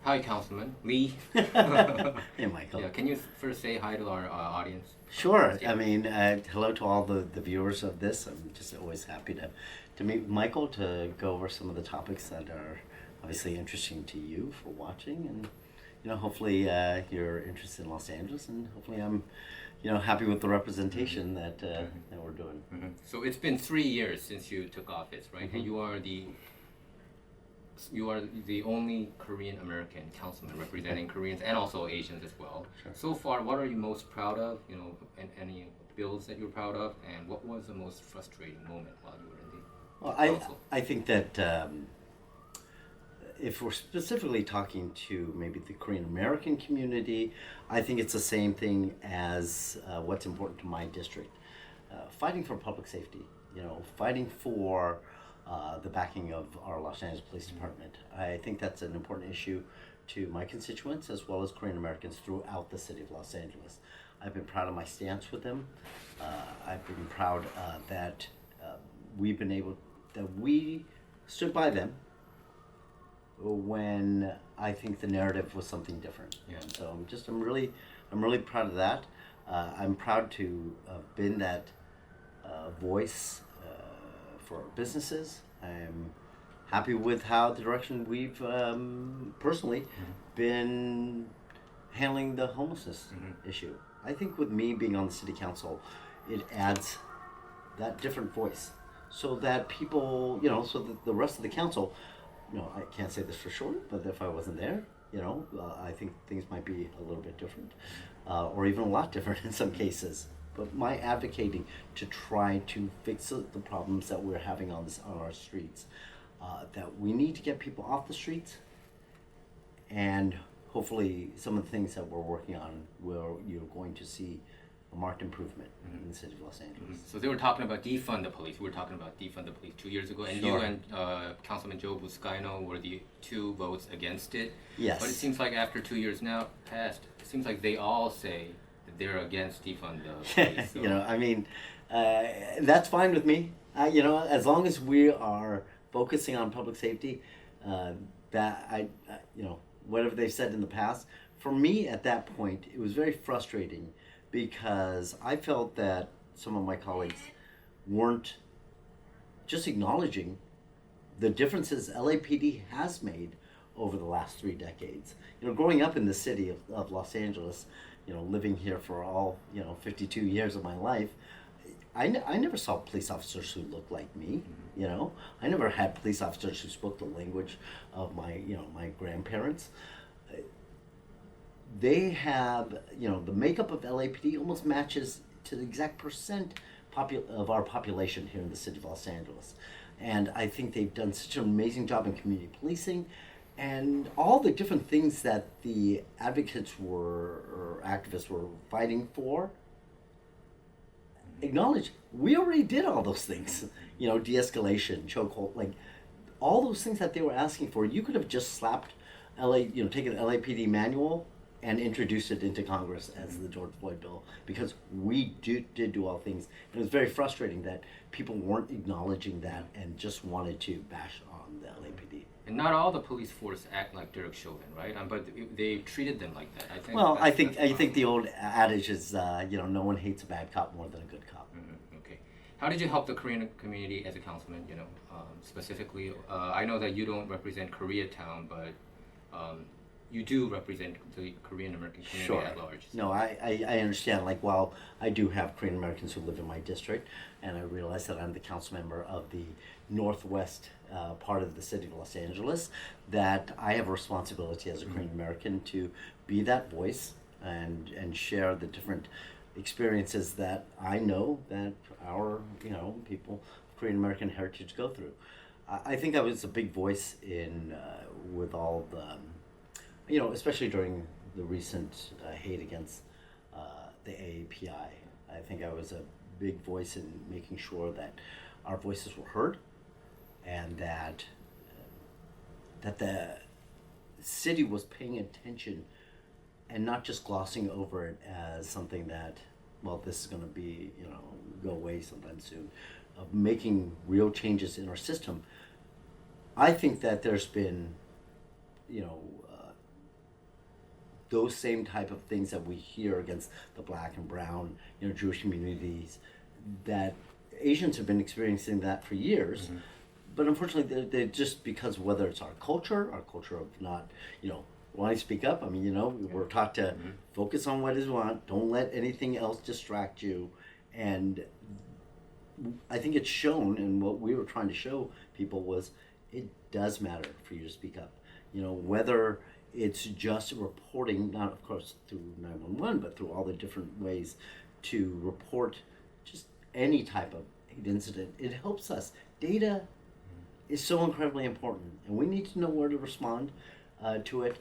Hi, Councilman Lee. Hey, Michael. Yeah, can you first say hi to our audience? Sure. Yeah. Hello to all the viewers of this. I'm just always happy to meet Michael to go over some of the topics that are obviously interesting to you for watching, and hopefully you're interested in Los Angeles, and hopefully I'm, happy with the representation that we're doing. So it's been 3 years since you took office, right? And you are the only Korean American councilman representing Koreans and also Asians as well. Sure. So far, what are you most proud of? And any bills that you're proud of, and what was the most frustrating moment while you were in the Well, council? I think that if we're specifically talking to maybe the Korean American community, I think it's the same thing as what's important to my district. Fighting for public safety, fighting for the backing of our Los Angeles Police Department. I think that's an important issue to my constituents as well as Korean Americans throughout the city of Los Angeles. I've been proud of my stance with them. I've been proud that we stood by them when I think the narrative was something different. Yeah. And so I'm really proud of that. I'm proud to have been that voice for businesses. I'm happy with how the direction we've personally been handling the homelessness issue. I think with me being on the city council, it adds that different voice so that people, so that the rest of the council, I can't say this for sure, but if I wasn't there, I think things might be a little bit different, or even a lot different in some cases. But my advocating to try to fix the problems that we're having on our streets, that we need to get people off the streets, and hopefully some of the things that we're working on, where you're going to see a marked improvement in the city of Los Angeles. So they were talking about defund the police. We were talking about defund the police 2 years ago, and you Sure. and Councilman Joe Buscaino were the two votes against it. Yes. But it seems like after 2 years now passed, it seems like they all say that they're against defund the police. So. That's fine with me. As long as we are focusing on public safety, whatever they said in the past, for me at that point, it was very frustrating because I felt that some of my colleagues weren't just acknowledging the differences LAPD has made over the last 3 decades. Growing up in the city of Los Angeles, living here for all 52 years of my life, I never saw police officers who looked like me. I never had police officers who spoke the language of my grandparents. They have, the makeup of LAPD almost matches to the exact percent of our population here in the city of Los Angeles. And I think they've done such an amazing job in community policing and all the different things that the advocates or activists were fighting for. Acknowledge, we already did all those things. De-escalation, chokehold, like all those things that they were asking for. You could have just slapped taken the LAPD manual and introduced it into Congress as the George Floyd bill, because we did do all things. And it was very frustrating that people weren't acknowledging that and just wanted to bash on the LAPD. And not all the police force act like Derek Chauvin, right? But they treated them like that. I think. Well, I that's think the old adage is, no one hates a bad cop more than a good cop. Okay. How did you help the Korean community as a councilman? Specifically, I know that you don't represent Koreatown, but you do represent the Korean American community Sure. at large. No, I understand. Like, while I do have Korean Americans who live in my district, and I realize that I'm the council member of the northwest part of the city of Los Angeles, that I have a responsibility as a Korean American to be that voice and share the different experiences that I know that our people of Korean American heritage go through. I think I was a big voice in with all the especially during the recent hate against the AAPI. I think I was a big voice in making sure that our voices were heard, and that the city was paying attention and not just glossing over it as something that, well, this is going to be, go away sometime soon, of making real changes in our system. I think that there's been, those same type of things that we hear against the black and brown, Jewish communities, that Asians have been experiencing that for years. Mm-hmm. But unfortunately, they're just because whether it's our culture of not, wanting to speak up. I mean, we're taught to mm-hmm. focus on what is want. Don't let anything else distract you. And I think it's shown, and what we were trying to show people was it does matter for you to speak up. Whether it's just reporting, not of course through 911, but through all the different ways to report just any type of incident. It helps us. Data is so incredibly important, and we need to know where to respond to it.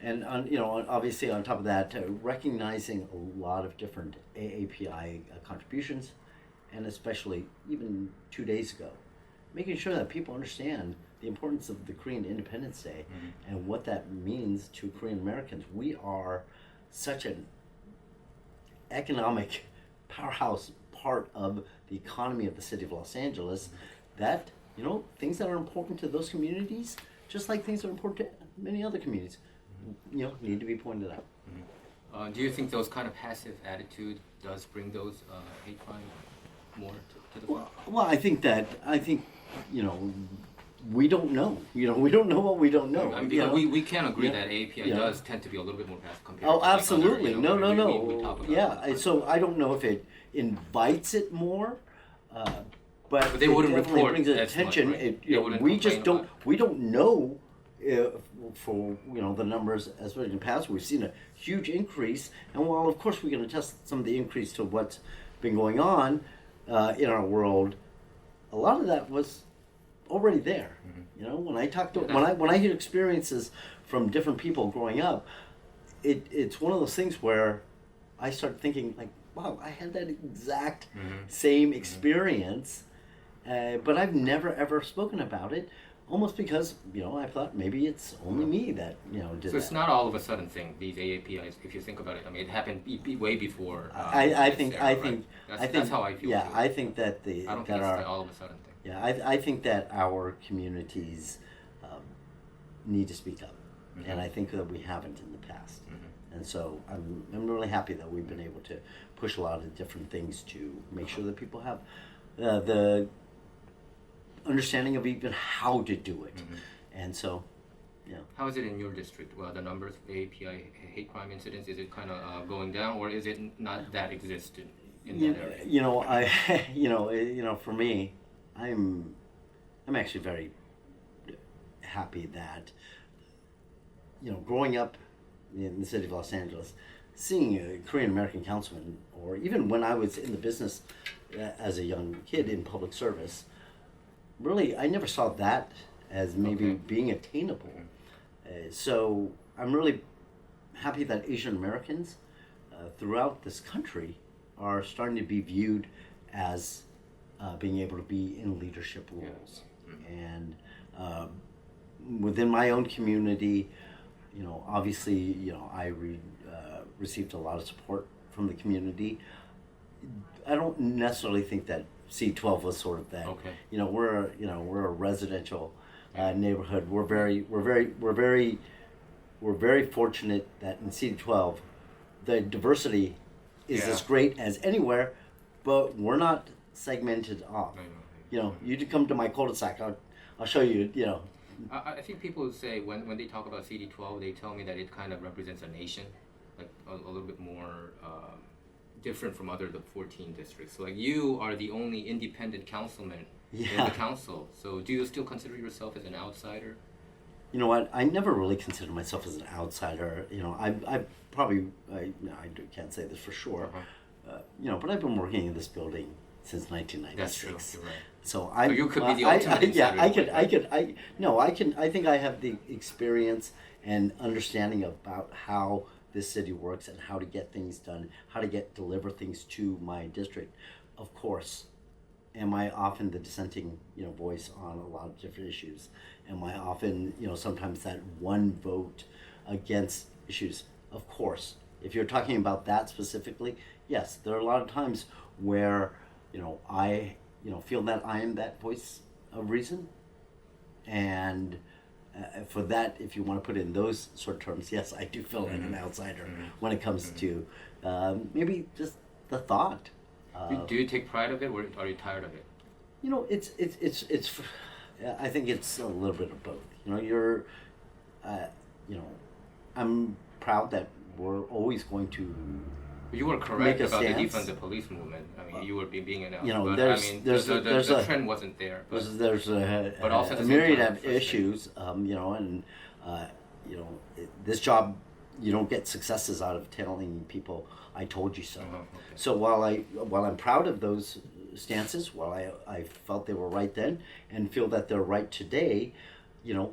And obviously on top of that, recognizing a lot of different AAPI contributions, and especially even 2 days ago, making sure that people understand the importance of the Korean Independence Day mm-hmm. and what that means to Korean Americans. We are such an economic powerhouse part of the economy of the city of Los Angeles that, things that are important to those communities, just like things that are important to many other communities, need to be pointed out. Mm-hmm. Do you think those kind of passive attitude does bring those hate crime more to the front? Well, I think we don't know. We don't know what we don't know. I mean, we can agree that API does tend to be a little bit more passive compared to absolutely. Like other, No. We talk about So I don't know if it invites it more, but they wouldn't report brings attention. Much, right? We don't know if, for the numbers as in the past. We've seen a huge increase, and while of course we can attest some of the increase to what's been going on in our world, a lot of that was already there. Mm-hmm. When I talk to when I hear experiences from different people growing up, it's one of those things where I start thinking like, wow, I had that exact mm-hmm. same experience, but I've never ever spoken about it. Almost because I thought maybe it's only me that did. So it's that. not all of a sudden thing. These AAPIs, if you think about it, I mean, it happened way before. I think that's how I feel. Yeah, too. I think that I don't think it's all of a sudden thing. Yeah, I think that our communities need to speak up, mm-hmm. and I think that we haven't in the past. Mm-hmm. And so I'm really happy that we've been able to push a lot of different things to make sure that people have the understanding of even how to do it. Mm-hmm. And so, How is it in your district? Well, the numbers of API hate crime incidents, is it kind of going down, or is it not that existent in that area? For me, I'm actually very happy that, growing up in the city of Los Angeles, seeing a Korean American councilman, or even when I was in the business as a young kid in public service, really, I never saw that as maybe being attainable. So I'm really happy that Asian Americans throughout this country are starting to be viewed as being able to be in leadership roles. And within my own community, obviously, I received a lot of support from the community. I don't necessarily think that C12 was sort of that. Okay. We're a residential neighborhood. We're very fortunate that in C12, the diversity is as great as anywhere, but we're not segmented off. You to come to my cul-de-sac, I'll show you. I think people say when they talk about CD12, they tell me that it kind of represents a nation, like a little bit more. Different from the 14 districts. So like you are the only independent councilman in the council. So do you still consider yourself as an outsider? You know what? I never really considered myself as an outsider. I probably I can't say this for sure. But I've been working in this building since 1996. That's true. You're right. So you could be the ultimate insider. I think I have the experience and understanding about how this city works and how to get things done, how to deliver things to my district. Of course, am I often the dissenting, voice on a lot of different issues? Am I often, sometimes that one vote against issues? Of course. If you're talking about that specifically, yes, there are a lot of times where, I, feel that I am that voice of reason, and for that, if you want to put it in those sort of terms, yes, I do feel like an outsider when it comes to maybe just the thought. Do you take pride of it, or are you tired of it? You know, it's. I think it's a little bit of both. You know, you know, I'm proud that we're always going to. You were correct Make a about the stance. defund the police movement. I mean, you were being announced. You know, but there's- I mean, there's the, a- there's the a- trend wasn't there. But There's But also at a the same myriad time, of frustrating. issues, you know, and this job, you don't get successes out of telling people I told you so. Okay. So while I'm proud of those stances, while I felt they were right then and feel that they're right today, you know,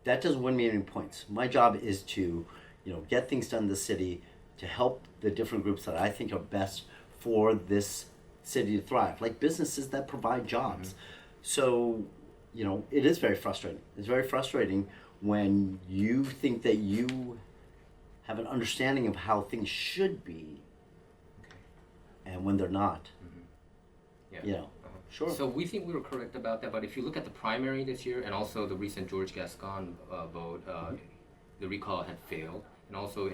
that doesn't win me any points. My job is to, you know, get things done in the city to help the different groups that I think are best for this city to thrive, like businesses that provide jobs. So, you know, it is very frustrating. It's very frustrating when you think that you have an understanding of how things should be, and when they're not. Yeah. You know, sure. So we think we were correct about that, but if you look at the primary this year and also the recent George Gascon vote, the recall had failed, and also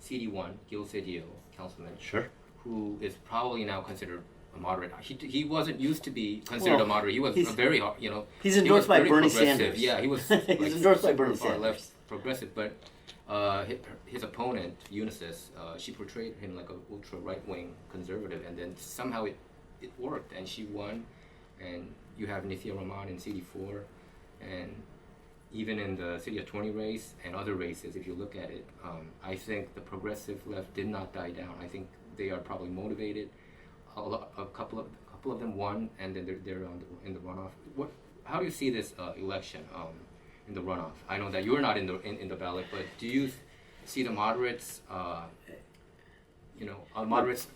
CD1, Gil Cedillo, Councilman, Sure. who is probably now considered a moderate. He wasn't used to be considered Well, a moderate. He was he's- a very, you know. he's he endorsed was by very Bernie progressive. Sanders. Yeah, he was. He's like, endorsed by super Bernie far Sanders. left progressive, but his opponent Unisys, she portrayed him like a ultra right wing conservative, and then somehow it worked, and she won. And you have Nithya Raman in CD4, and even in the City of 20 race and other races, if you look at it, I think the progressive left did not die down. I think they are probably motivated. A couple of them won, and then they're in the runoff. How do you see this election in the runoff? I know that you're not in the ballot, but do you see the moderates? Moderates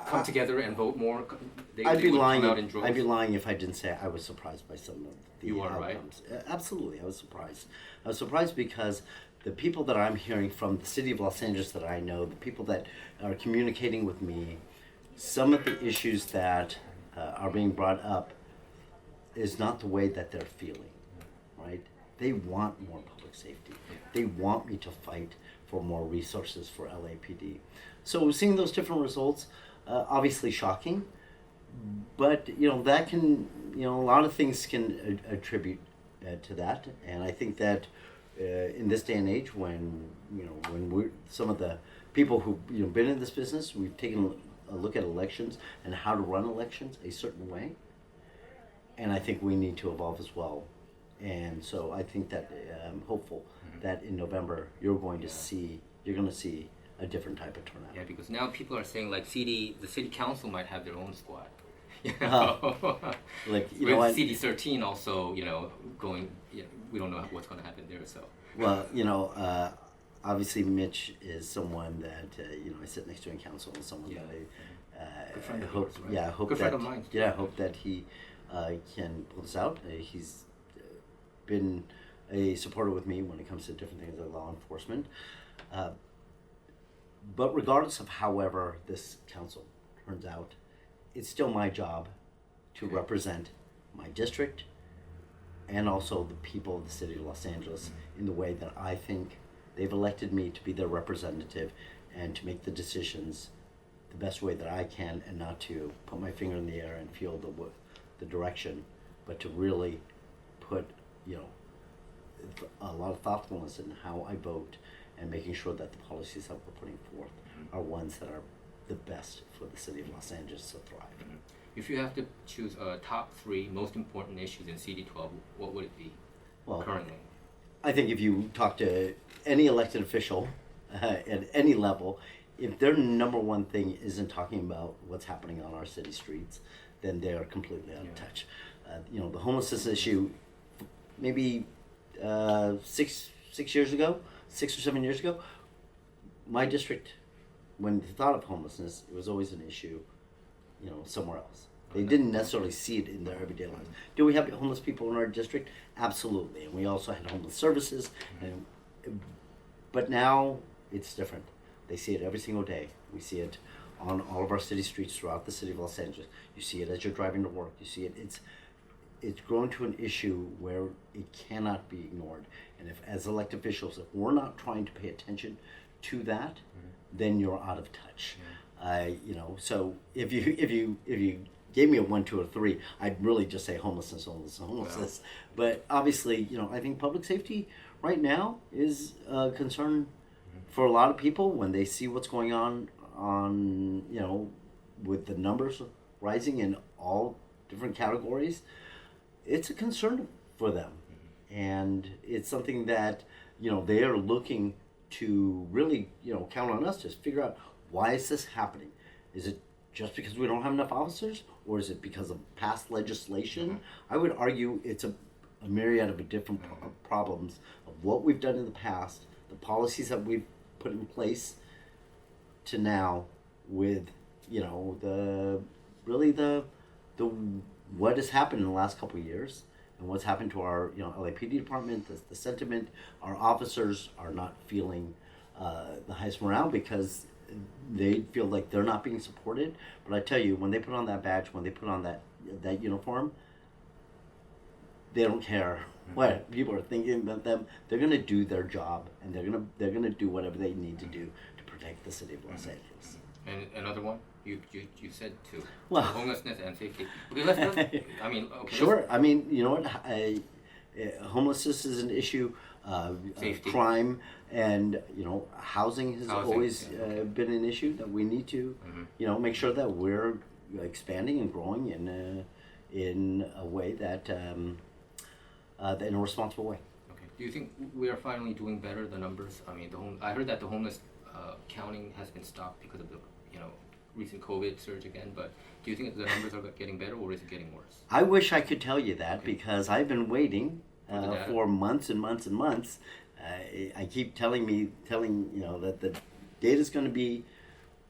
come together and vote more. I'd They be would lying. come out in droves. I'd be lying if I didn't say I was surprised by some of the You are, right? outcomes. Absolutely, I was surprised. I was surprised because the people that I'm hearing from the city of Los Angeles that I know, the people that are communicating with me, some of the issues that are being brought up is not the way that they're feeling, right? They want more public safety. They want me to fight for more resources for LAPD. So seeing those different results, obviously shocking, but you know that can, you know, a lot of things can attribute to that, and I think that in this day and age, when we're some of the people who been in this business, we've taken a look at elections and how to run elections a certain way, and I think we need to evolve as well. And so I think that I'm hopeful that in November you're going to see a different type of turnout. Yeah, because now people are saying like the city council might have their own squad. You know? Like, you With know what? CD 13 also, going. We don't know what's going to happen there. So. Well, obviously Mitch is someone that I sit next to in council, and someone Yeah. that Good friend I of hope, yours, right? yeah, I hope Good that, friend of mine. yeah, I hope that he can pull this out. He's been a supporter with me when it comes to different things like law enforcement. But regardless of however this council turns out, it's still my job to represent my district and also the people of the city of Los Angeles in the way that I think they've elected me to be their representative and to make the decisions the best way that I can, and not to put my finger in the air and feel the direction, but to really put a lot of thoughtfulness in how I vote and making sure that the policies that we're putting forth are ones that are the best for the city of Los Angeles to thrive. If you have to choose top 3 most important issues in CD12, what would it be? Well, currently. I think if you talk to any elected official at any level, if their number one thing isn't talking about what's happening on our city streets, then they're completely out of touch. The homelessness issue, maybe 6 or 7 years ago, my district, when they thought of homelessness, it was always an issue, somewhere else. They didn't necessarily see it in their everyday lives. Do we have homeless people in our district? Absolutely. And we also had homeless services. But now it's different. They see it every single day. We see it on all of our city streets throughout the city of Los Angeles. You see it as you're driving to work. You see it. it's grown to an issue where it cannot be ignored. And if, as elected officials, if we're not trying to pay attention to that, then you're out of touch. You know, so if you gave me a 1, 2, or 3, I'd really just say homelessness, homelessness, homelessness. But obviously, you know, I think public safety right now is a concern for a lot of people when they see what's going on, you know, with the numbers rising in all different categories. It's a concern for them, and it's something that, you know, they are looking to really, you know, count on us to figure out, why is this happening? Is it just because we don't have enough officers, or is it because of past legislation? I would argue it's a myriad of different problems of what we've done in the past, the policies that we've put in place to now, with, you know, the what has happened in the last couple of years, and what's happened to our, you know, LAPD department, the sentiment. Our officers are not feeling the highest morale because they feel like they're not being supported. But I tell you, when they put on that badge, when they put on that uniform, they don't care what people are thinking about them. They're gonna do their job, and they're gonna do whatever they need to do to protect the city of Los Angeles. And another one? You said 2. Well, homelessness and safety. Okay, let's I mean, okay. Sure. I mean, you know what? Homelessness is an issue. Safety. Crime, and, you know, housing has always been an issue that we need to, you know, make sure that we're expanding and growing in a way that in a responsible way. Okay. Do you think we are finally doing better? The numbers. I mean, I heard that the homeless counting has been stopped because of the, you know, recent COVID surge again. But do you think the numbers are getting better, or is it getting worse? I wish I could tell you that, because I've been waiting for months and months and months. I keep telling you know, that the data's going to be,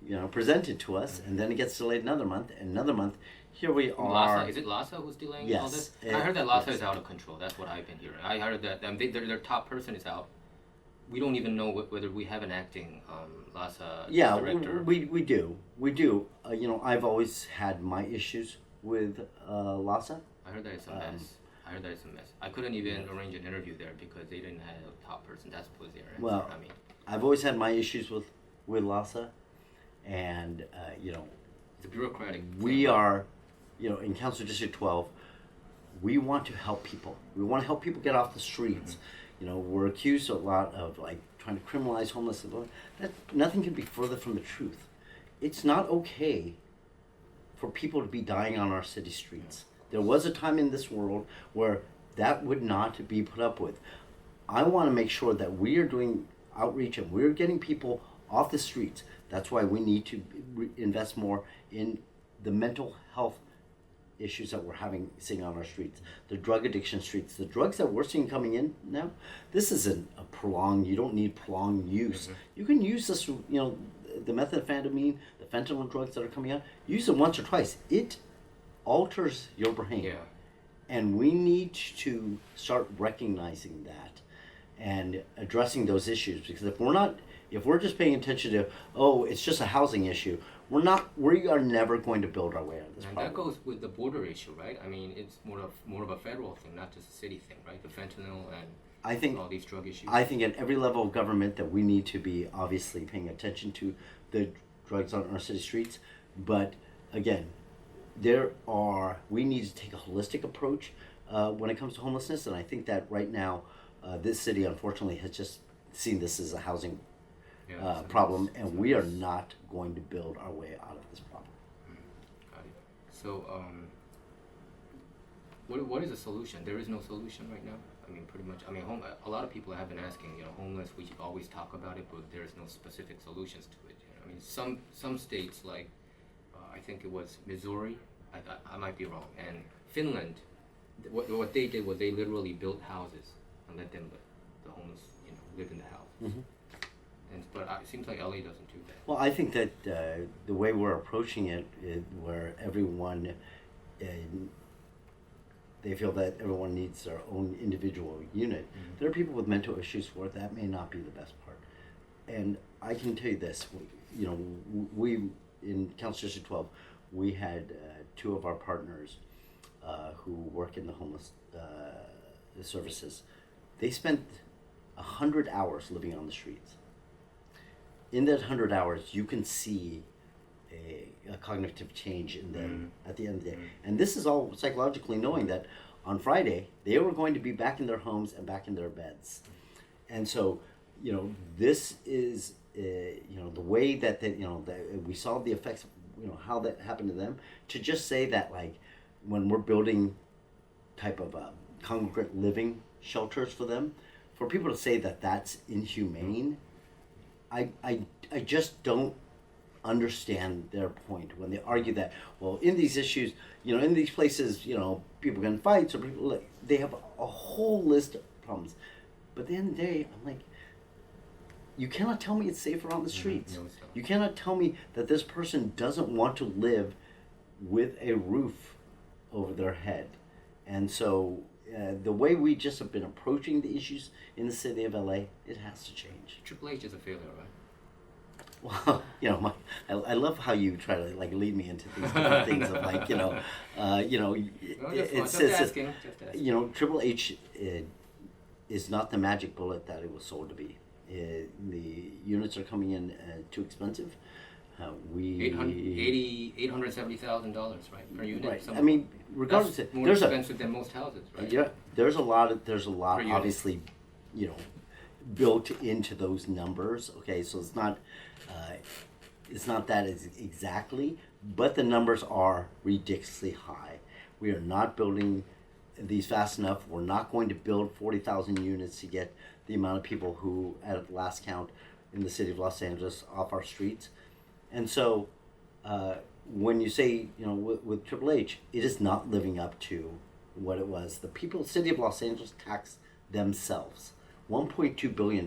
you know, presented to us, and then it gets delayed another month and another month. Here we are. LASA, is it LASA who's delaying Yes, all this? I heard that LASA is out of control. That's what I've been hearing. I heard that their top person is out. We don't even know whether we have an acting LASA director. We do. You know, I've always had my issues with LASA. I heard that it's a mess. I couldn't even arrange an interview there because they didn't have a top person. That was their answer. Well, I mean, I've always had my issues with LASA, and you know, it's a bureaucratic. We are, you know, in Council District 12, we want to help people. We want to help people get off the streets. You know, we're accused a lot of, like, trying to criminalize homelessness. That nothing could be further from the truth. It's not okay for people to be dying on our city streets. There was a time in this world where that would not be put up with. I want to make sure that we are doing outreach and we're getting people off the streets. That's why we need to invest more in the mental health issues that we're seeing on our streets, the drug addiction streets, the drugs that we're seeing coming in now. This isn't a prolonged. You don't need prolonged use. You can use this, you know, the methamphetamine, the fentanyl drugs that are coming out. Use it once or twice. It alters your brain. Yeah. And we need to start recognizing that and addressing those issues, because if we're just paying attention to, oh, it's just a housing issue, we are never going to build our way out of this problem. And that goes with the border issue, right? I mean, it's more of a federal thing, not just a city thing, right? The fentanyl and all these drug issues. I think at every level of government that we need to be obviously paying attention to the drugs on our city streets. But again, we need to take a holistic approach when it comes to homelessness. And I think that right now, this city unfortunately has just seen this as a housing problem, and we are not going to build our way out of this problem. Got it. So, what is the solution? There is no solution right now. I mean, pretty much. I mean, a lot of people have been asking. You know, homeless. We always talk about it, but there is no specific solutions to it. You know? I mean, some states, like I think it was Missouri. I might be wrong. And Finland, what they did was they literally built houses and let them the homeless, you know, live in the house. But it seems like LA doesn't do that. Well, I think that the way we're approaching it, where everyone, they feel that everyone needs their own individual unit. There are people with mental issues where that may not be the best part. And I can tell you this, you know, we in Council District 12, we had 2 of our partners who work in the homeless services, they spent 100 hours living on the streets. In that 100 hours, you can see a cognitive change in them at the end of the day. And this is all psychologically knowing that on Friday, they were going to be back in their homes and back in their beds. And so, this is, the way that we saw the effects, how that happened to them. To just say that, like, when we're building type of congregate living shelters for them, for people to say that that's inhumane, I just don't understand their point when they argue that, well, in these issues, in these places, people can fight, so people, they have a whole list of problems. But at the end of the day, I'm like, you cannot tell me it's safer on the streets. No, it's not. You cannot tell me that this person doesn't want to live with a roof over their head. And so the way we just have been approaching the issues in the city of LA, it has to change. Triple H is a failure, right? Well, I love how you try to like lead me into these different things of like, Just asking. Triple H is not the magic bullet that it was sold to be. The units are coming in too expensive. $870,000, right, per unit. Right. I mean, regardless, that's more expensive than most houses, right? Yeah, there's a lot Per unit. obviously, built into those numbers. Okay, so it's not that exactly, but the numbers are ridiculously high. We are not building these fast enough. We're not going to build 40,000 units to get the amount of people who, at the last count, in the city of Los Angeles off our streets. And so, when you say, with Triple H, it is not living up to what it was. The people, city of Los Angeles tax themselves $1.2 billion.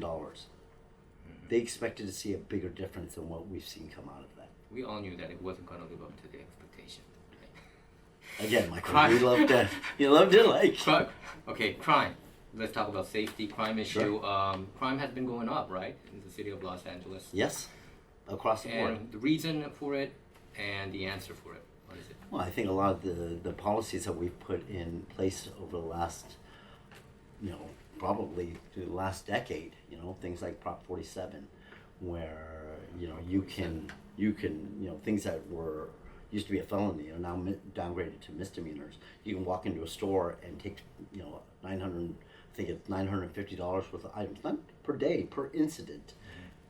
They expected to see a bigger difference than what we've seen come out of that. We all knew that it wasn't going to live up to the expectation. Again, Michael, you loved it like... Crime. Let's talk about safety, crime issue. Sure. Crime has been going up, right, in the city of Los Angeles. Yes, across the board. And the reason for it and the answer for it, what is it? Well, I think a lot of the policies that we've put in place over the last, probably through the last decade, things like Prop 47, where, you can, things that used to be a felony are now downgraded to misdemeanors. You can walk into a store and take, $950 worth of items, not per day, per incident,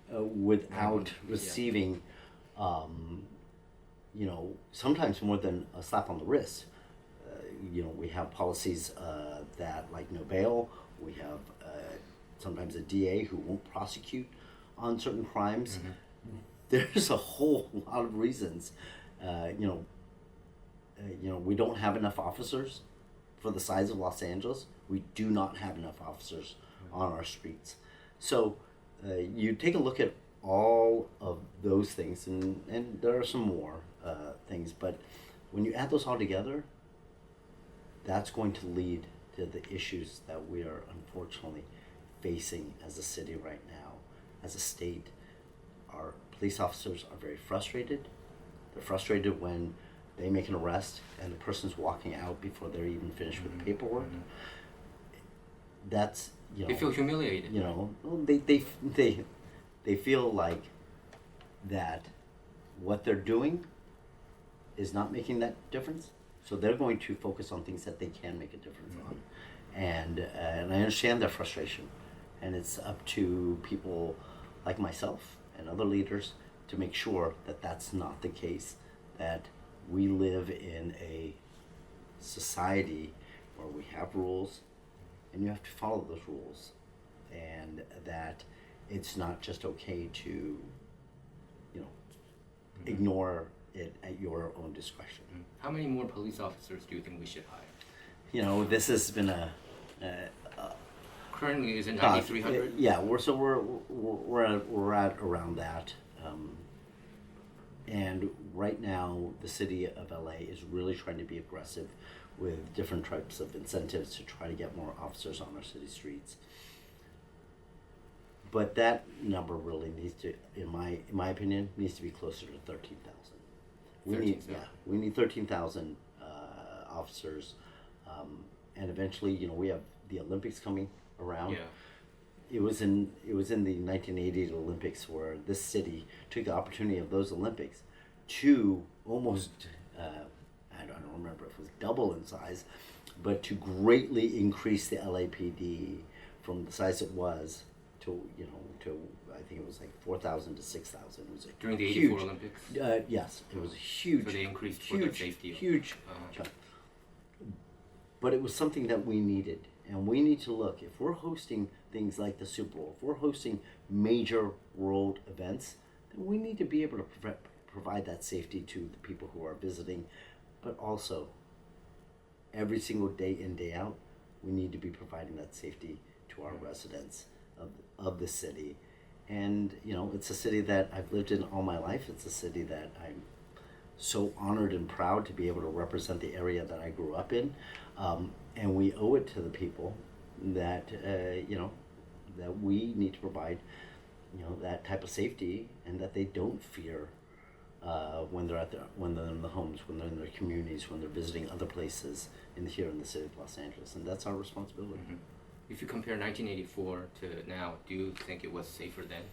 without receiving, sometimes more than a slap on the wrist. We have policies that, like, no bail. We have sometimes a DA who won't prosecute on certain crimes. Mm-hmm. There's a whole lot of reasons. We don't have enough officers for the size of Los Angeles. We do not have enough officers on our streets. So you take a look at all of those things, and there are some more things, but when you add those all together, that's going to lead to the issues that we are unfortunately facing as a city right now. As a state, our police officers are very frustrated. They're frustrated when they make an arrest and the person's walking out before they're even finished with the paperwork. That's, They feel humiliated. They feel like that what they're doing is not making that difference. So they're going to focus on things that they can make a difference on. And I understand their frustration. And it's up to people like myself and other leaders to make sure that that's not the case, that we live in a society where we have rules and you have to follow those rules, and that it's not just okay to, ignore it at your own discretion. How many more police officers do you think we should hire? This has been Currently, is it 9,300? Yeah, we're at around that, and right now the city of LA is really trying to be aggressive with different types of incentives to try to get more officers on our city streets. But that number really needs to, in my opinion, needs to be closer to 13,000. We need 13,000 officers, and eventually, we have the Olympics coming around. Yeah. It was in the 1988 Olympics where this city took the opportunity of those Olympics to almost I don't remember if it was double in size, but to greatly increase the LAPD from the size it was to I think it was like 4,000 to 6,000. It was During the huge, 84 Olympics? yes, it was a huge. So they increased for the safety. Huge. Chunk. But it was something that we needed. And we need to look, if we're hosting things like the Super Bowl, if we're hosting major world events, then we need to be able to provide that safety to the people who are visiting. But also, every single day in, day out, we need to be providing that safety to our residents of the city. And, it's a city that I've lived in all my life. It's a city that I'm so honored and proud to be able to represent the area that I grew up in. And we owe it to the people that, that we need to provide, that type of safety, and that they don't fear when they're when they're in the homes, when they're in their communities, when they're visiting other places here in the city of Los Angeles. And that's our responsibility. Mm-hmm. If you compare 1984 to now, do you think it was safer then?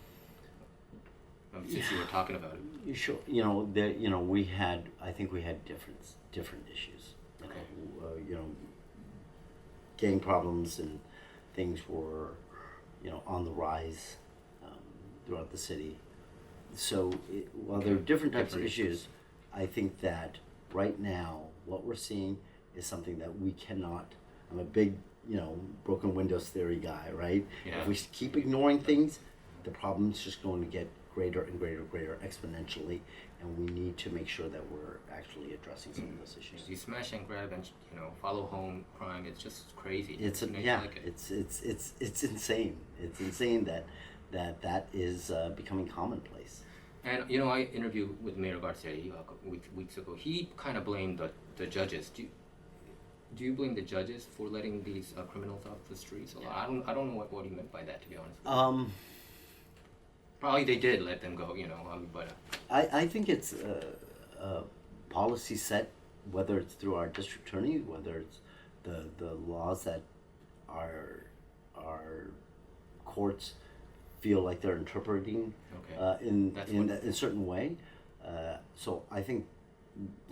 Since you were talking about it. Sure. I think we had different issues. Okay. Gang problems and things were, on the rise throughout the city. So while there are different types of issues, I think that right now what we're seeing is something that we cannot. I'm a big, broken windows theory guy, right? Yeah. If we keep ignoring things, the problem's just going to get greater and greater exponentially, and we need to make sure that we're actually addressing some of those issues. You smash and grab and follow home crime. It's just crazy. It's it's insane. It's insane that is becoming commonplace. And I interviewed with Mayor Garcetti a couple weeks ago. He kind of blamed the judges. Do you blame the judges for letting these criminals off the streets? I don't know what he meant by that, to be honest. Probably they did let them go, but... I think it's a policy set, whether it's through our district attorney, whether it's the laws that our courts feel like they're interpreting in a certain way. So I think,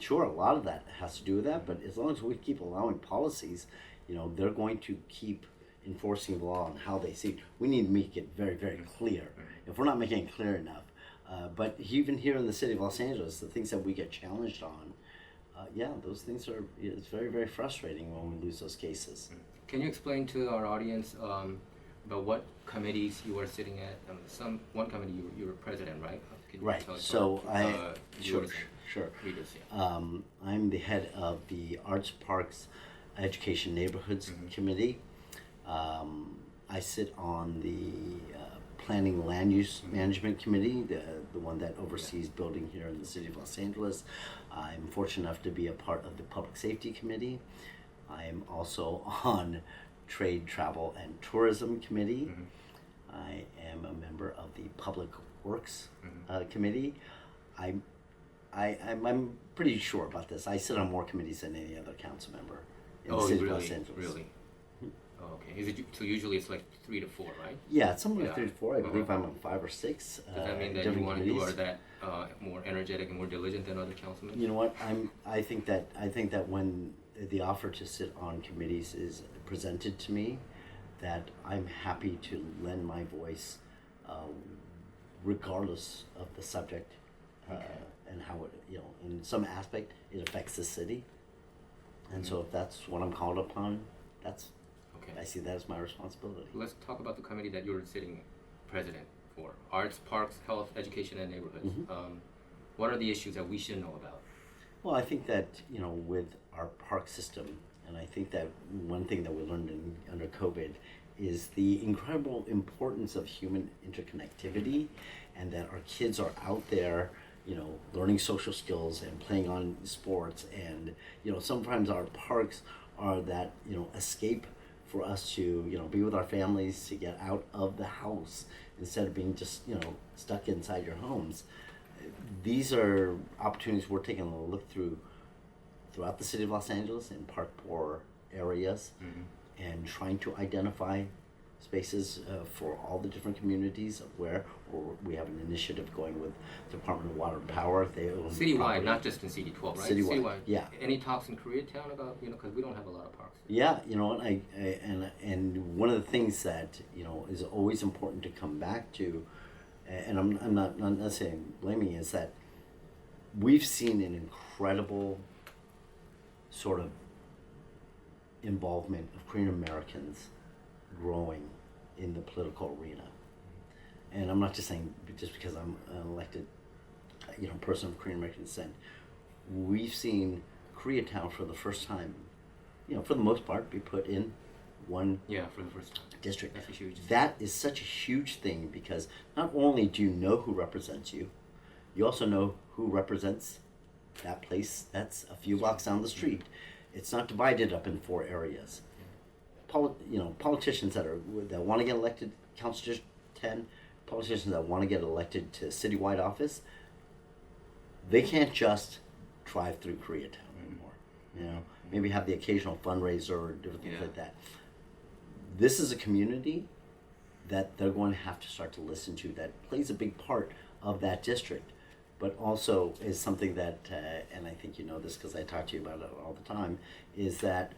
sure, a lot of that has to do with that, but as long as we keep allowing policies, they're going to keep enforcing the law on how they see it. We need to make it very, very clear. If we're not making it clear enough, but even here in the city of Los Angeles, the things that we get challenged on, those things it's very, very frustrating when we lose those cases. Can you explain to our audience about what committees you are sitting at? One committee you were president, right? Can you Right. tell us So Sure. Readers, yeah. I'm the head of the Arts, Parks, Education, Neighborhoods Committee. I sit on the Planning Land Use Management Committee, the one that oversees building here in the city of Los Angeles. I'm fortunate enough to be a part of the Public Safety Committee. I am also on Trade, Travel, and Tourism Committee. I am a member of the Public Works Committee. I'm pretty sure about this. I sit on more committees than any other council member in the city of Los Angeles. Really? Oh, okay. So usually it's like 3 to 4, right? Yeah, it's somewhere 3 to 4. I believe I'm on 5 or 6. Does that mean that you are that more energetic and more diligent than other councilmen? You know what? I think that when the offer to sit on committees is presented to me, that I'm happy to lend my voice, regardless of the subject, and how it, in some aspect, it affects the city. And so if that's what I'm called upon, I see that as my responsibility. Let's talk about the committee that you're sitting president for: Arts, Parks, Health, Education, and Neighborhoods. What are the issues that we should know about? Well, I think that with our park system, and I think that one thing that we learned under COVID is the incredible importance of human interconnectivity, and that our kids are out there, learning social skills and playing on sports, and sometimes our parks are that escape for us to be with our families, to get out of the house instead of being just stuck inside your homes. These are opportunities we're taking a look through throughout the city of Los Angeles in park poor areas, and trying to identify spaces for all the different communities of where, or we have an initiative going with Department of Water and Power. They own Citywide, property. not just in CD12, right? Citywide, yeah. Any talks in Koreatown about, because we don't have a lot of parks. Yeah, and one of the things that is always important to come back to, and I'm not saying blaming, is that we've seen an incredible sort of involvement of Korean Americans growing in the political arena. And I'm not just saying just because I'm an elected person of Korean American descent. We've seen Koreatown for the first time, for the most part, be put in one for the first time. District. That's a huge thing. That is such a huge thing because not only do you know who represents you, you also know who represents that place that's a few blocks down the street. It's not divided up in 4 areas. Politicians that want to get elected, Council District 10, politicians that want to get elected to citywide office, they can't just drive through Koreatown anymore. Maybe have the occasional fundraiser or different things like that. This is a community that they're going to have to start to listen to, that plays a big part of that district, but also is something that, and I think you know this because I talk to you about it all the time, is that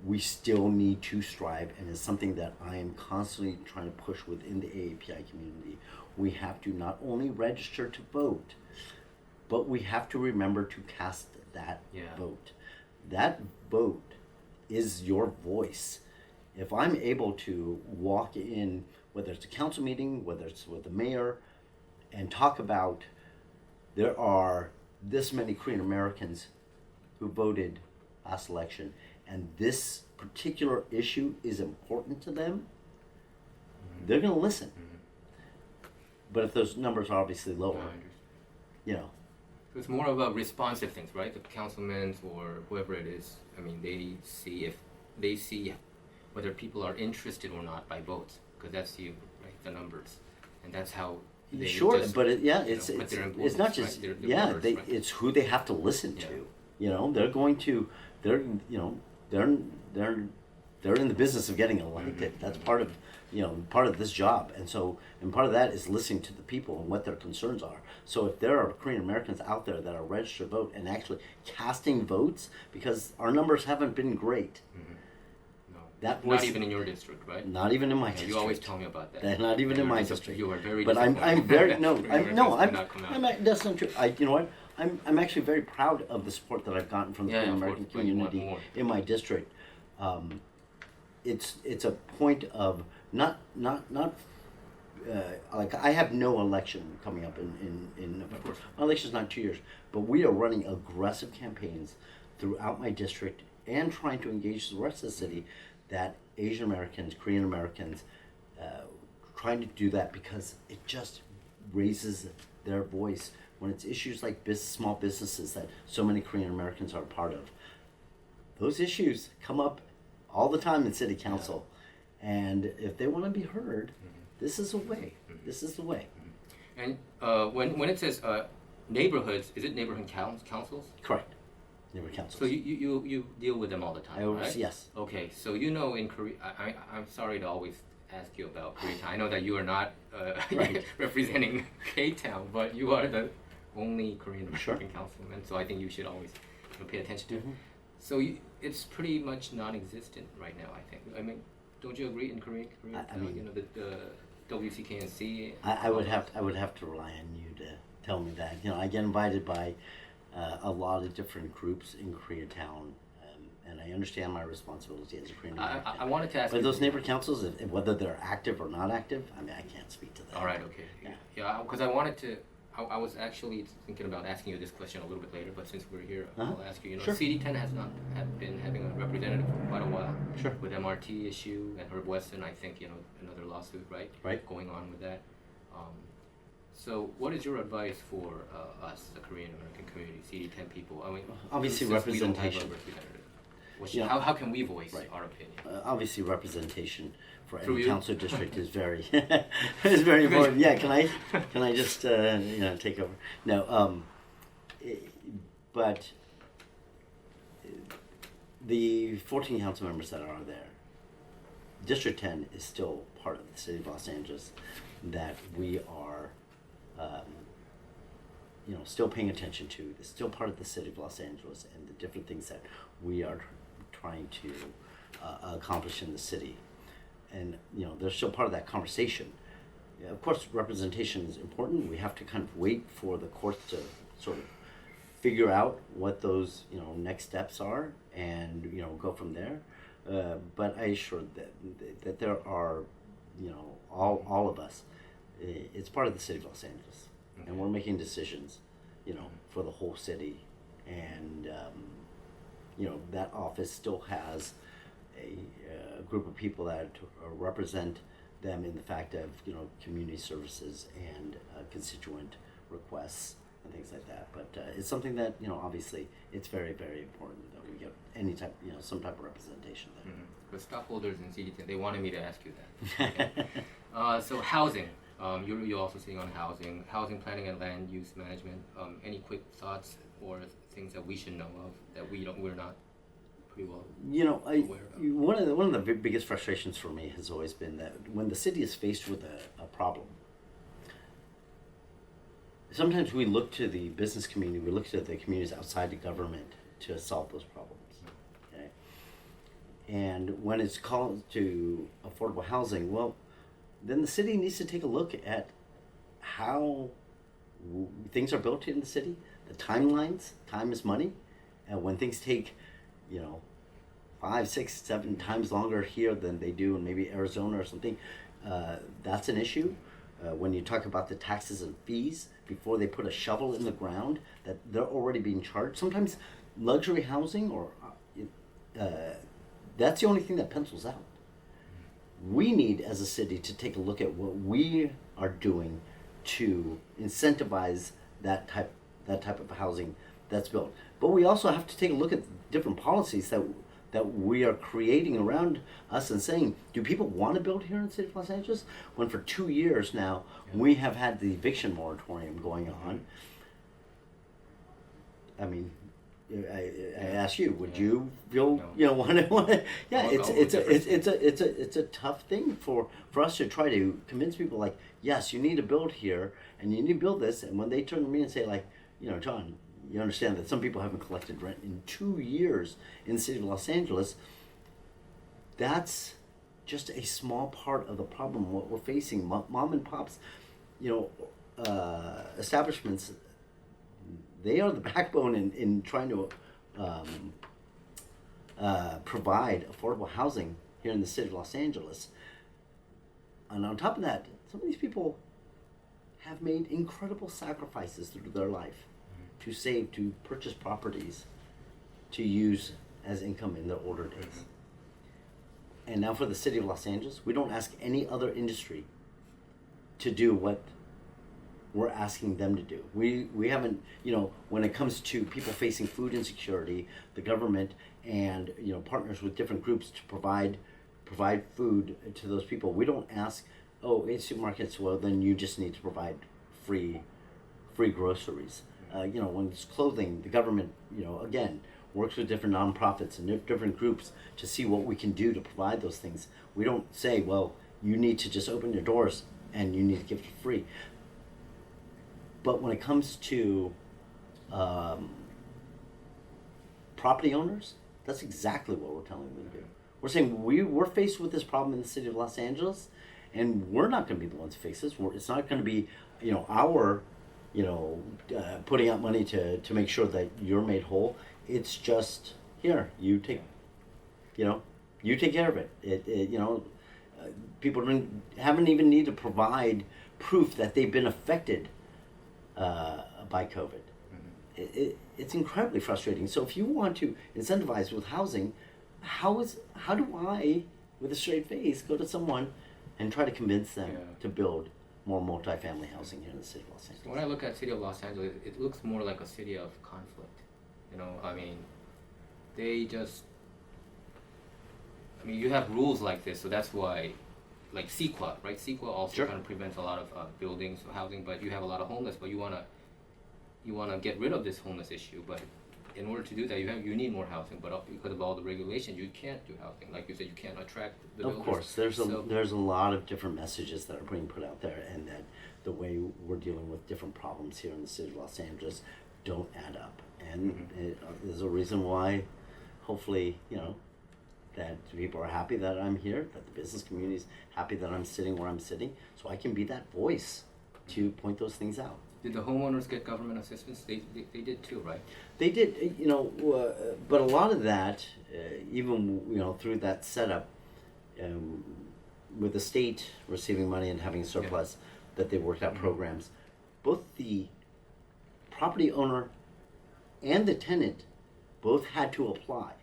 we still need to strive, and it's something that I am constantly trying to push within the AAPI community. We have to not only register to vote, but we have to remember to cast that vote. That vote is your voice. If I'm able to walk in, whether it's a council meeting, whether it's with the mayor, and talk about there are this many Korean Americans who voted last election, and this particular issue is important to them, they're going to listen. But if those numbers are obviously lower, So it's more of a responsive things, right? The councilmen or whoever it is, they see whether people are interested or not by votes, because that's the numbers, and that's how they sure, just, but it's it's not just right? They're voters, right? it's who they have to listen to. They're going to they're in the business of getting elected. That's part of this job, and part of that is listening to the people and what their concerns are. So if there are Korean Americans out there that are registered to vote and actually casting votes, because our numbers haven't been great. Not even in your district, right? Not even in my district. You always tell me about that. Not even in my district. You are very. But I'm very that's not true. You know what? I'm actually very proud of the support that I've gotten from the Korean American community in my district. It's a point of not like I have no election coming up in November. My election's not 2 years, but we are running aggressive campaigns throughout my district and trying to engage the rest of the city that Asian Americans, Korean Americans, trying to do that because it just raises their voice when it's issues like small businesses that so many Korean Americans are a part of. Those issues come up all the time in city council, and if they want to be heard, this is a way. This is the way. And when it says neighborhoods, is it neighborhood councils? Correct. Neighborhood councils. So you deal with them all the time, right? Yes. Okay, so in Korea, I'm sorry to always ask you about Koreatown. I know that you are not Right. representing K-Town, but you are the only Korean American councilman, so I think you should always pay attention to it. So it's pretty much non-existent right now, I think. Don't you agree in Koreatown? The WCKNC. I would have to rely on you to tell me that. I get invited by a lot of different groups in Koreatown, and I understand my responsibility as a Korean American. I wanted to ask. But those neighbor councils, whether they're active or not active, I can't speak to that. All right. Okay. Yeah. Because I wanted to. I was actually thinking about asking you this question a little bit later, but since we're here, I'll ask you. Sure. CD10 has not been having a representative for quite a while. Sure. With MRT issue and Herb Weston, I think another lawsuit, right? Right. Going on with that. So, what is your advice for us, the Korean American community, CD10 people? Obviously, since representation. We don't have a representative. How can we voice our opinion? Obviously, representation for Through any you? council district is very is very important. Yeah, can I just take over? No, but the 14 council members that are there, District 10 is still part of the city of Los Angeles that we are, still paying attention to. It's still part of the city of Los Angeles and the different things that we are trying to accomplish in the city. And, they're still part of that conversation. Yeah, of course, representation is important. We have to kind of wait for the courts to sort of figure out what those, next steps are and, go from there. But I assure that there are, all of us, it's part of the city of Los Angeles. Okay. And we're making decisions, for the whole city. And, that office still has a group of people that represent them in the fact of, community services and constituent requests and things like that. But it's something that, obviously it's very, very important that we get any type, some type of representation there. The stockholders in CD10, they wanted me to ask you that. Okay. So housing, you're also sitting on housing planning and land use management. Any quick thoughts or things that we should know of that we're not pretty well aware of? One of the biggest frustrations for me has always been that when the city is faced with a problem, sometimes we look to the business community, we look to the communities outside the government to solve those problems. Okay? And when it's called to affordable housing, well, then the city needs to take a look at how things are built in the city, the timelines. Time is money, and when things take, 5, 6, 7 times longer here than they do in maybe Arizona or something, that's an issue. When you talk about the taxes and fees before they put a shovel in the ground, that they're already being charged. Sometimes luxury housing or that's the only thing that pencils out. We need as a city to take a look at what we are doing to incentivize that type of housing that's built. But we also have to take a look at different policies that we are creating around us and saying, do people want to build here in the city of Los Angeles? When for 2 years now, we have had the eviction moratorium going on. I mean, I ask you, would you feel, want to? Yeah, it's a tough thing for us to try to convince people like, yes, you need to build here and you need to build this. And when they turn to me and say like, John, you understand that some people haven't collected rent in 2 years in the city of Los Angeles. That's just a small part of the problem. What we're facing, mom and pops, establishments, they are the backbone in trying to provide affordable housing here in the city of Los Angeles. And on top of that, some of these people have made incredible sacrifices through their life to save, to purchase properties, to use as income in their older days. And now for the city of Los Angeles, we don't ask any other industry to do what we're asking them to do. We haven't, when it comes to people facing food insecurity, the government and, partners with different groups to provide food to those people. We don't ask, in supermarkets, well, then you just need to provide free groceries. When it's clothing, the government, again, works with different nonprofits and different groups to see what we can do to provide those things. We don't say, well, you need to just open your doors and you need to give it for free. But when it comes to property owners, that's exactly what we're telling them to do. We're saying we're faced with this problem in the city of Los Angeles, and we're not going to be the ones to face this. It's not going to be, our putting out money to make sure that you're made whole. It's just, here, you take care of it. People haven't even need to provide proof that they've been affected by COVID. It's incredibly frustrating. So if you want to incentivize with housing, how do I, with a straight face, go to someone and try to convince them to build more multifamily housing here in the city of Los Angeles? So when I look at city of Los Angeles, it looks more like a city of conflict. You have rules like this, so that's why, like CEQA, right? CEQA also kind of prevents a lot of buildings, housing, but you have a lot of homeless, but you wanna get rid of this homeless issue, but in order to do that, you need more housing, but because of all the regulations, you can't do housing. Like you said, you can't attract the builders. Of course, there's a lot of different messages that are being put out there, and that the way we're dealing with different problems here in the city of Los Angeles don't add up. And there's a reason why, hopefully, that people are happy that I'm here, that the business community is happy that I'm sitting where I'm sitting, so I can be that voice to point those things out. Did the homeowners get government assistance? They did too, right? They did, but a lot of that, even through that setup, with the state receiving money and having surplus, that they worked out programs. Both the property owner and the tenant both had to apply.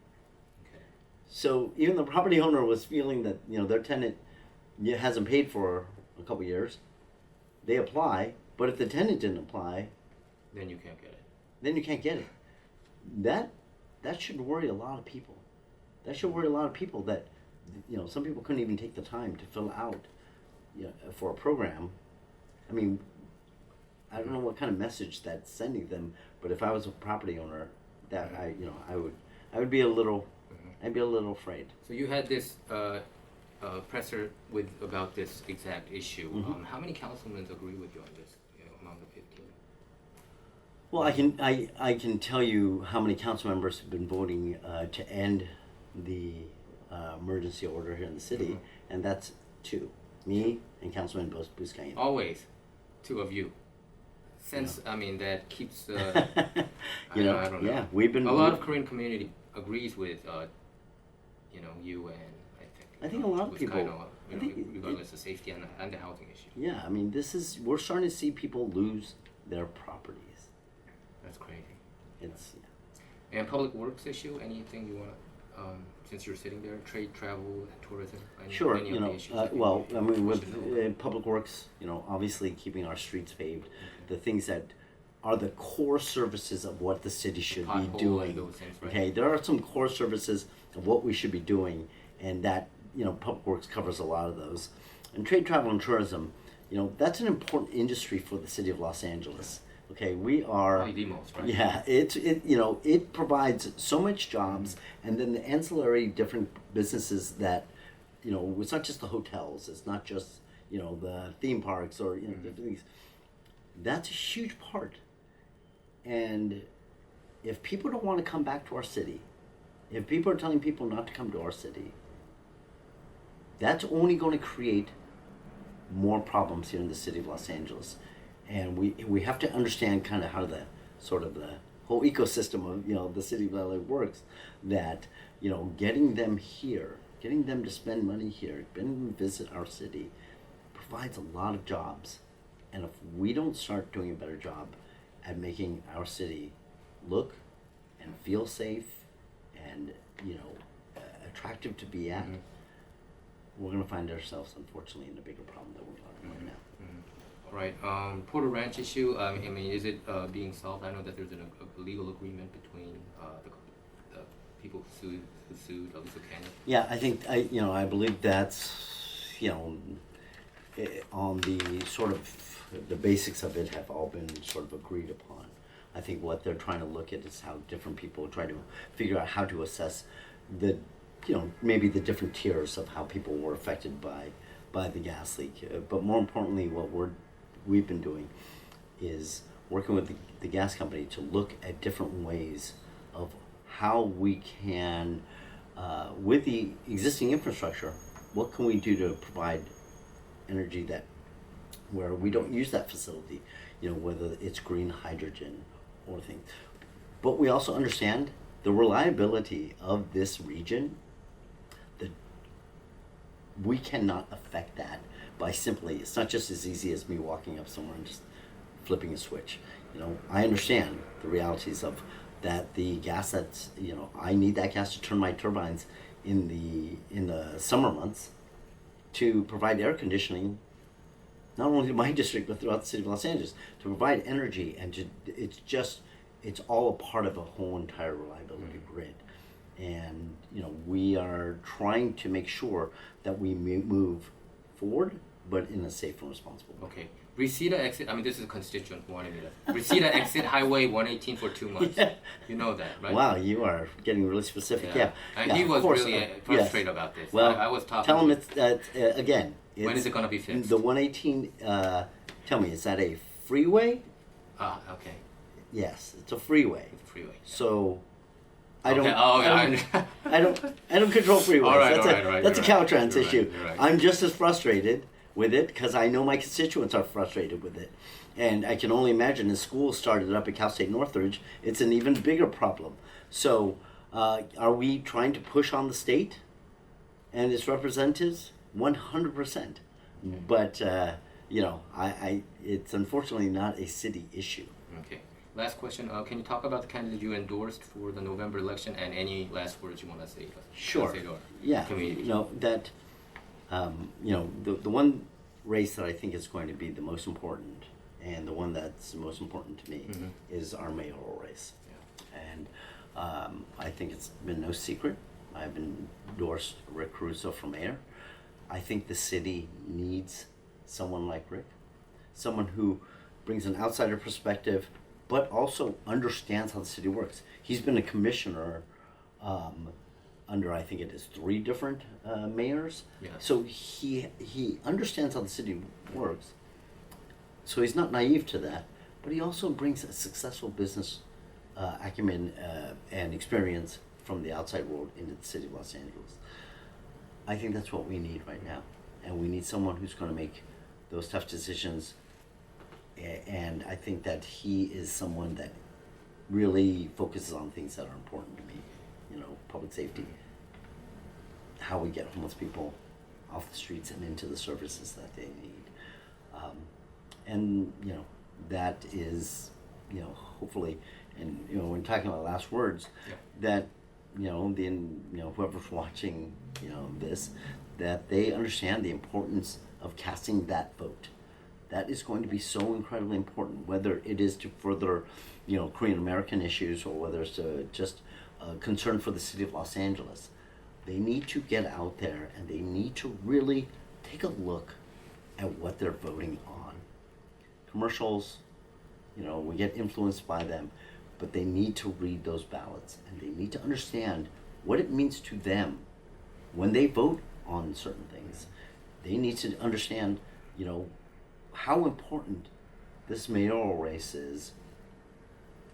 Okay. So even the property owner was feeling that their tenant hasn't paid for a couple years. They apply, but if the tenant didn't apply, then you can't get it. Then you can't get it. That should worry a lot of people. That should worry a lot of people that some people couldn't even take the time to fill out for a program. I mean, I don't know what kind of message that's sending them, but if I was a property owner, that I would be a little, I'd be a little afraid. So you had this presser about this exact issue. How many councilmen agree with you on this? Among the 15. Well, I can tell you how many council members have been voting to end the emergency order here in the city, and that's 2, me and Councilman Buscaino. Always, 2 of you. Since that keeps I don't know. Yeah, we've been. A lot of Korean community agrees with you, and I think a lot of people. Regardless of safety and the housing issue. Yeah, I mean, we're starting to see people lose their properties. That's crazy. It's And public works issue. Anything you want to, since you're sitting there, trade, travel, tourism. Sure. Any of the issues Well, I mean, with public works, obviously keeping our streets paved, the things that are the core services of what the city should be doing. Those things, right? Okay, there are some core services of what we should be doing, and that public works covers a lot of those. And trade, travel, and tourism, that's an important industry for the city of Los Angeles. Okay, we are. Probably the most, right? Yeah, it provides so much jobs, and then the ancillary different businesses that, it's not just the hotels, it's not just the theme parks or different things. That's a huge part. And if people don't want to come back to our city, if people are telling people not to come to our city, that's only going to create more problems here in the city of Los Angeles. And we have to understand kind of how the whole ecosystem of the city of LA works, that getting them here, getting them to spend money here, getting them to visit our city provides a lot of jobs. And if we don't start doing a better job at making our city look and feel safe and attractive to be at, we're going to find ourselves, unfortunately, in a bigger problem that we're in right now. Right. Porter Ranch issue. I mean, is it being solved? I know that there's a legal agreement between the people who sued Alicia Canyon. Yeah, I think I believe that's on the sort of the basics of it have all been sort of agreed upon. I think what they're trying to look at is how different people try to figure out how to assess the maybe the different tiers of how people were affected by the gas leak. But more importantly, what we've been doing is working with the gas company to look at different ways of how we can, with the existing infrastructure, what can we do to provide energy where we don't use that facility, whether it's green hydrogen or things. But we also understand the reliability of this region, that we cannot affect that by simply, it's not just as easy as me walking up somewhere and just flipping a switch. I understand the realities of that, the gas that's, I need that gas to turn my turbines in the summer months to provide air conditioning, not only to my district, but throughout the city of Los Angeles, to provide energy, and it's all a part of a whole entire reliability grid. And we are trying to make sure that we move forward, but in a safe and responsible way. Okay. Reseda exit, I mean, this is a constituent who wanted me to. Reseda exit Highway 118 for 2 months. Yeah. You know that, right? Wow, you are getting really specific. Yeah. And Yeah, he of was course, really yes. frustrated about this. Well, I was talking tell him to him. it's again. When it's is it going to be fixed? The 118. Tell me, is that a freeway? Ah, okay. Yes, it's a freeway. It's a freeway. So, I don't. Okay. Oh, I don't control freeways. All right, that's all a right, right, that's a you're right. Caltrans You're issue. right, you're right. I'm just as frustrated with it because I know my constituents are frustrated with it, and I can only imagine as schools started up at Cal State Northridge, it's an even bigger problem. So, are we trying to push on the state and its representatives? 100%. But it's unfortunately not a city issue. Okay. Last question. Can you talk about the candidate you endorsed for the November election and any last words you want to say? Sure. Say to our Yeah. community? The one race that I think is going to be the most important, and the one that's the most important to me, is our mayoral race. Yeah. And I think it's been no secret. I've endorsed Rick Caruso for mayor. I think the city needs someone like Rick, someone who brings an outsider perspective, but also understands how the city works. He's been a commissioner under, I think it is 3 different mayors. Yeah. So he understands how the city works. So he's not naive to that, but he also brings a successful business acumen and experience from the outside world into the city of Los Angeles. I think that's what we need right now. And we need someone who's going to make those tough decisions. And I think that he is someone that really focuses on things that are important to me. Public safety, how we get homeless people off the streets and into the services that they need. That is, hopefully, and, when talking about last words, Yeah. that, whoever's watching, this, that they understand the importance of casting that vote. That is going to be so incredibly important, whether it is to further, Korean American issues or whether it's just concern for the city of Los Angeles. They need to get out there and they need to really take a look at what they're voting on. Commercials, we get influenced by them, but they need to read those ballots and they need to understand what it means to them when they vote on certain things. They need to understand, how important this mayoral race is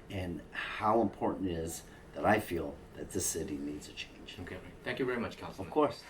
and how important it is that I feel that this city needs a change. Okay. Thank you very much, Councilman. Of course.